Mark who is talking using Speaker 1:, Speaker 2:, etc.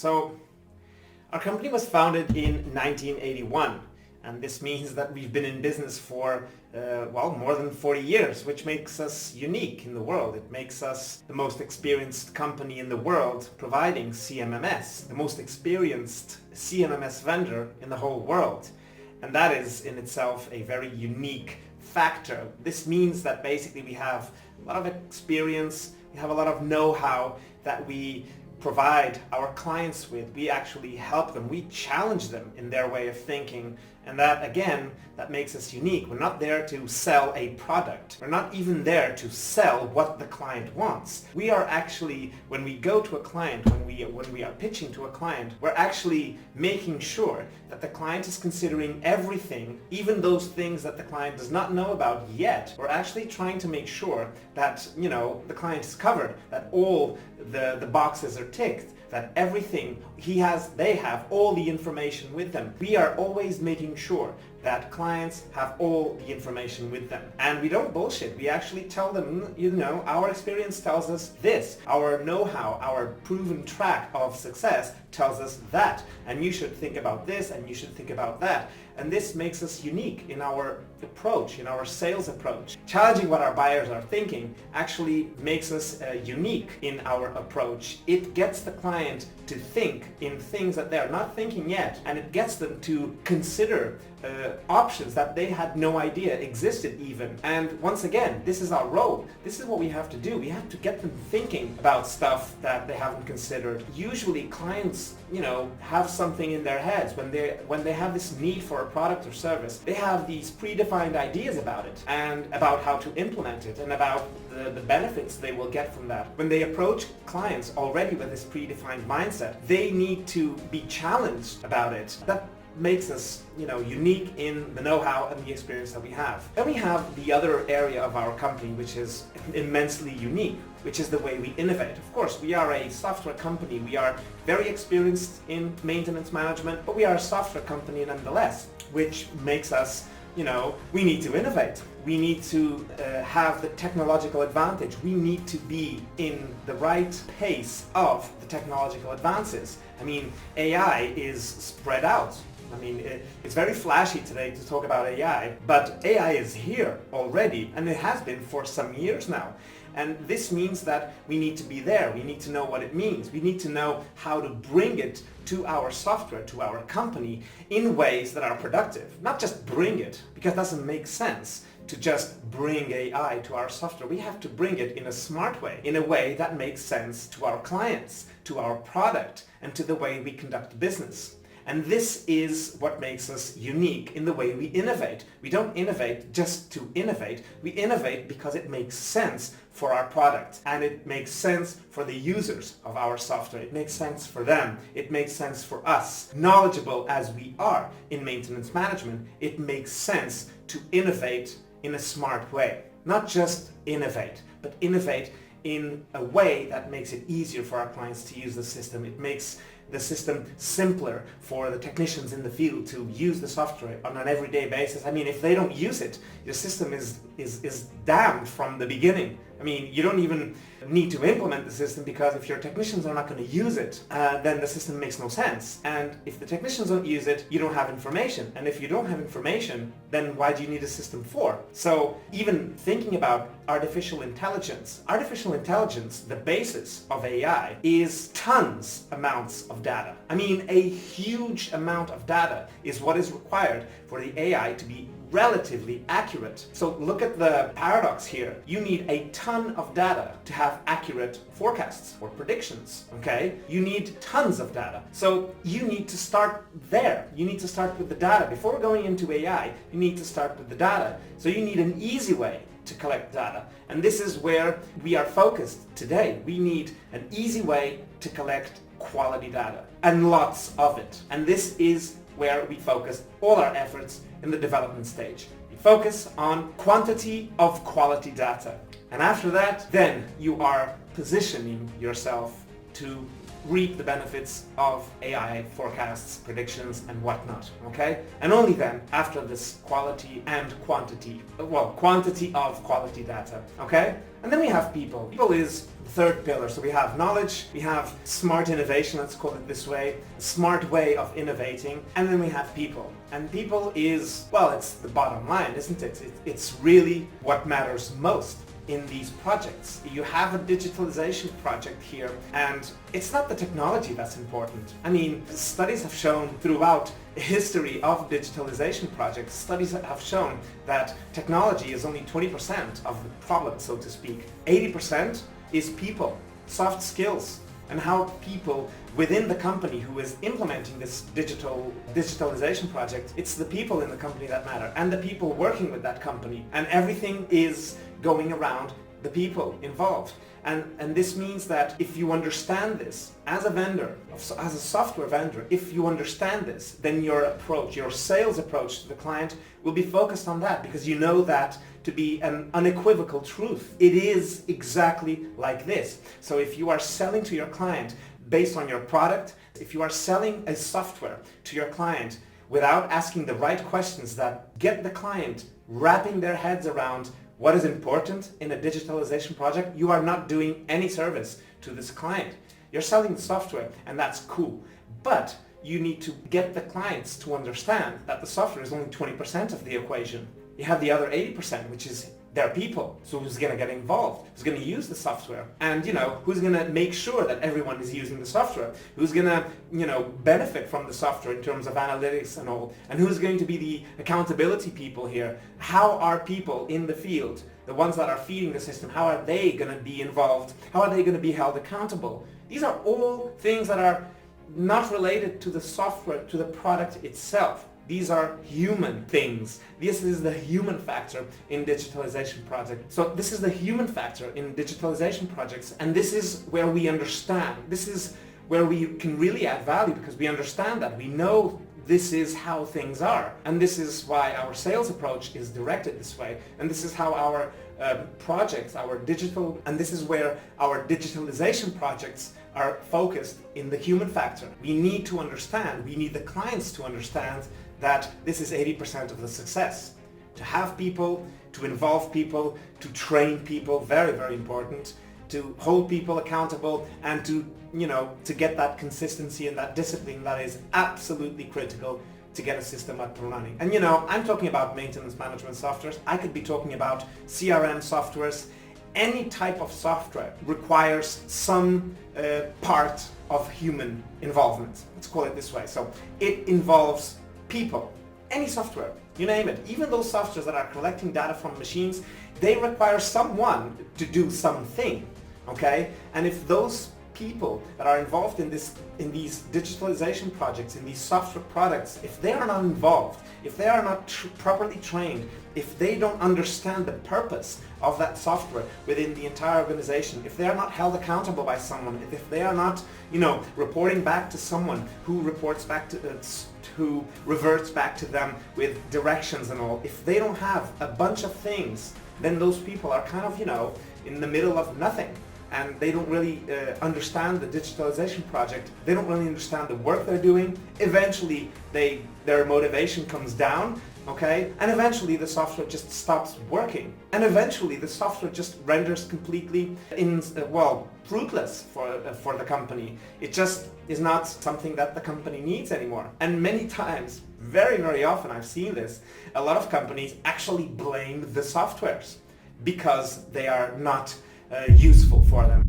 Speaker 1: So our company was founded in 1981, and this means that we've been in business for more than 40 years, which makes us unique in the world. It makes us the most experienced company in the world providing CMMS, the most experienced CMMS vendor in the whole world. And that is in itself a very unique factor. This means that basically we have a lot of experience, we have a lot of know-how that we provide our clients with. We actually help them, we challenge them in their way of thinking, and that again, that makes us unique. We're not there to sell a product. We're not even there to sell what the client wants. We are actually, when we go to a client, when we are pitching to a client, we're actually making sure that the client is considering everything, even those things that the client does not know about yet. We're actually trying to make sure that, the client is covered, that all the boxes are ticked, that everything they have all the information with them. We are always making sure that clients have all the information with them. And we don't bullshit. We actually tell them, our experience tells us this. Our know-how, our proven track of success tells us that. And you should think about this and you should think about that. And this makes us unique in our approach, in our sales approach. Challenging what our buyers are thinking actually makes us unique in our approach. It gets the client to think in things that they're not thinking yet, and it gets them to consider options that they had no idea existed even. And once again, this is our role. This is what we have to do. We have to get them thinking about stuff that they haven't considered. Usually clients, have something in their heads when they have this need for a product or service. They have these predefined ideas about it and about how to implement it and about the benefits they will get from that. When they approach clients already with this predefined mindset, they need to be challenged about it. That makes us, unique in the know-how and the experience that we have. Then we have the other area of our company which is immensely unique, which is the way we innovate. Of course, we are a software company. We are very experienced in maintenance management, but we are a software company nonetheless, which makes us, we need to innovate. We need to have the technological advantage. We need to be in the right pace of the technological advances. AI is spread out. It's very flashy today to talk about AI, but AI is here already, and it has been for some years now. And this means that we need to be there. We need to know what it means. We need to know how to bring it to our software, to our company, in ways that are productive. Not just bring it, because it doesn't make sense to just bring AI to our software. We have to bring it in a smart way, in a way that makes sense to our clients, to our product, and to the way we conduct business. And this is what makes us unique in the way we innovate. We don't innovate just to innovate. We innovate because it makes sense for our product, and it makes sense for the users of our software. It makes sense for them. It makes sense for us. Knowledgeable as we are in maintenance management, it makes sense to innovate in a smart way. Not just innovate, but innovate in a way that makes it easier for our clients to use the system. It makes the system simpler for the technicians in the field to use the software on an everyday basis. If they don't use it, your system is damned from the beginning. You don't even need to implement the system, because if your technicians are not going to use it, then the system makes no sense. And if the technicians don't use it, you don't have information. And if you don't have information, then why do you need a system for? So even thinking about artificial intelligence, the basis of AI, is tons amounts of data. A huge amount of data is what is required for the AI to be relatively accurate. So look at the paradox here. You need a ton of data to have accurate forecasts or predictions, okay? You need tons of data. So you need to start there. You need to start with the data. Before going into AI, you need to start with the data. So you need an easy way to collect data. And this is where we are focused today. We need an easy way to collect quality data, and lots of it. And this is where we focus all our efforts in the development stage. We focus on quantity of quality data. And after that, then you are positioning yourself to reap the benefits of AI forecasts, predictions, and whatnot, okay? And only then, after this quality and quantity, quantity of quality data, okay? And then we have people. People is the third pillar. So we have knowledge, we have smart innovation, let's call it this way, a smart way of innovating, and then we have people. And people is, well, it's the bottom line, isn't it? It's really what matters most in these projects. You have a digitalization project here, and it's not the technology that's important. I mean, studies have shown throughout history of digitalization projects, studies have shown that technology is only 20% of the problem, so to speak. 80% is people, soft skills, and how people within the company who is implementing this digitalization project, it's the people in the company that matter, and the people working with that company, and everything is going around the people involved. And this means that if you understand this as a vendor, as a software vendor, if you understand this, then your approach, your sales approach to the client will be focused on that, because you know that to be an unequivocal truth. It is exactly like this. So if you are selling to your client based on your product, if you are selling a software to your client without asking the right questions that get the client wrapping their heads around what is important in a digitalization project, you are not doing any service to this client. You're selling the software, and that's cool. But you need to get the clients to understand that the software is only 20% of the equation. You have the other 80%, which is their people. So who's going to get involved? Who's going to use the software? And, who's going to make sure that everyone is using the software? Who's going to, benefit from the software in terms of analytics and all? And who's going to be the accountability people here? How are people in the field, the ones that are feeding the system, how are they going to be involved? How are they going to be held accountable? These are all things that are not related to the software, to the product itself. These are human things. This is the human factor in digitalization projects. So this is the human factor in digitalization projects, and this is where we understand. This is where we can really add value, because we understand that. We know this is how things are, and this is why our sales approach is directed this way, and this is how our projects, and this is where our digitalization projects are focused in the human factor. We need to understand, we need the clients to understand that this is 80% of the success. To have people, to involve people, to train people, very, very important, to hold people accountable, and to get that consistency and that discipline that is absolutely critical to get a system up and running. And I'm talking about maintenance management softwares. I could be talking about CRM softwares. Any type of software requires some part of human involvement. Let's call it this way. So it involves people. Any software, you name it. Even those softwares that are collecting data from machines, they require someone to do something, okay? And if those people that are involved in these digitalization projects, in these software products, if they are not involved, if they are not properly trained, if they don't understand the purpose of that software within the entire organization, if they are not held accountable by someone, if they are not, reporting back to someone who reports back to who reverts back to them with directions and all, if they don't have a bunch of things, then those people are kind of, in the middle of nothing. And they don't really understand the digitalization project. They don't really understand the work they're doing. Eventually, their motivation comes down, okay? And eventually, the software just stops working. And eventually, the software just renders completely, fruitless for the company. It just is not something that the company needs anymore. And many times, very, very often, I've seen this, a lot of companies actually blame the softwares because they are not useful for them.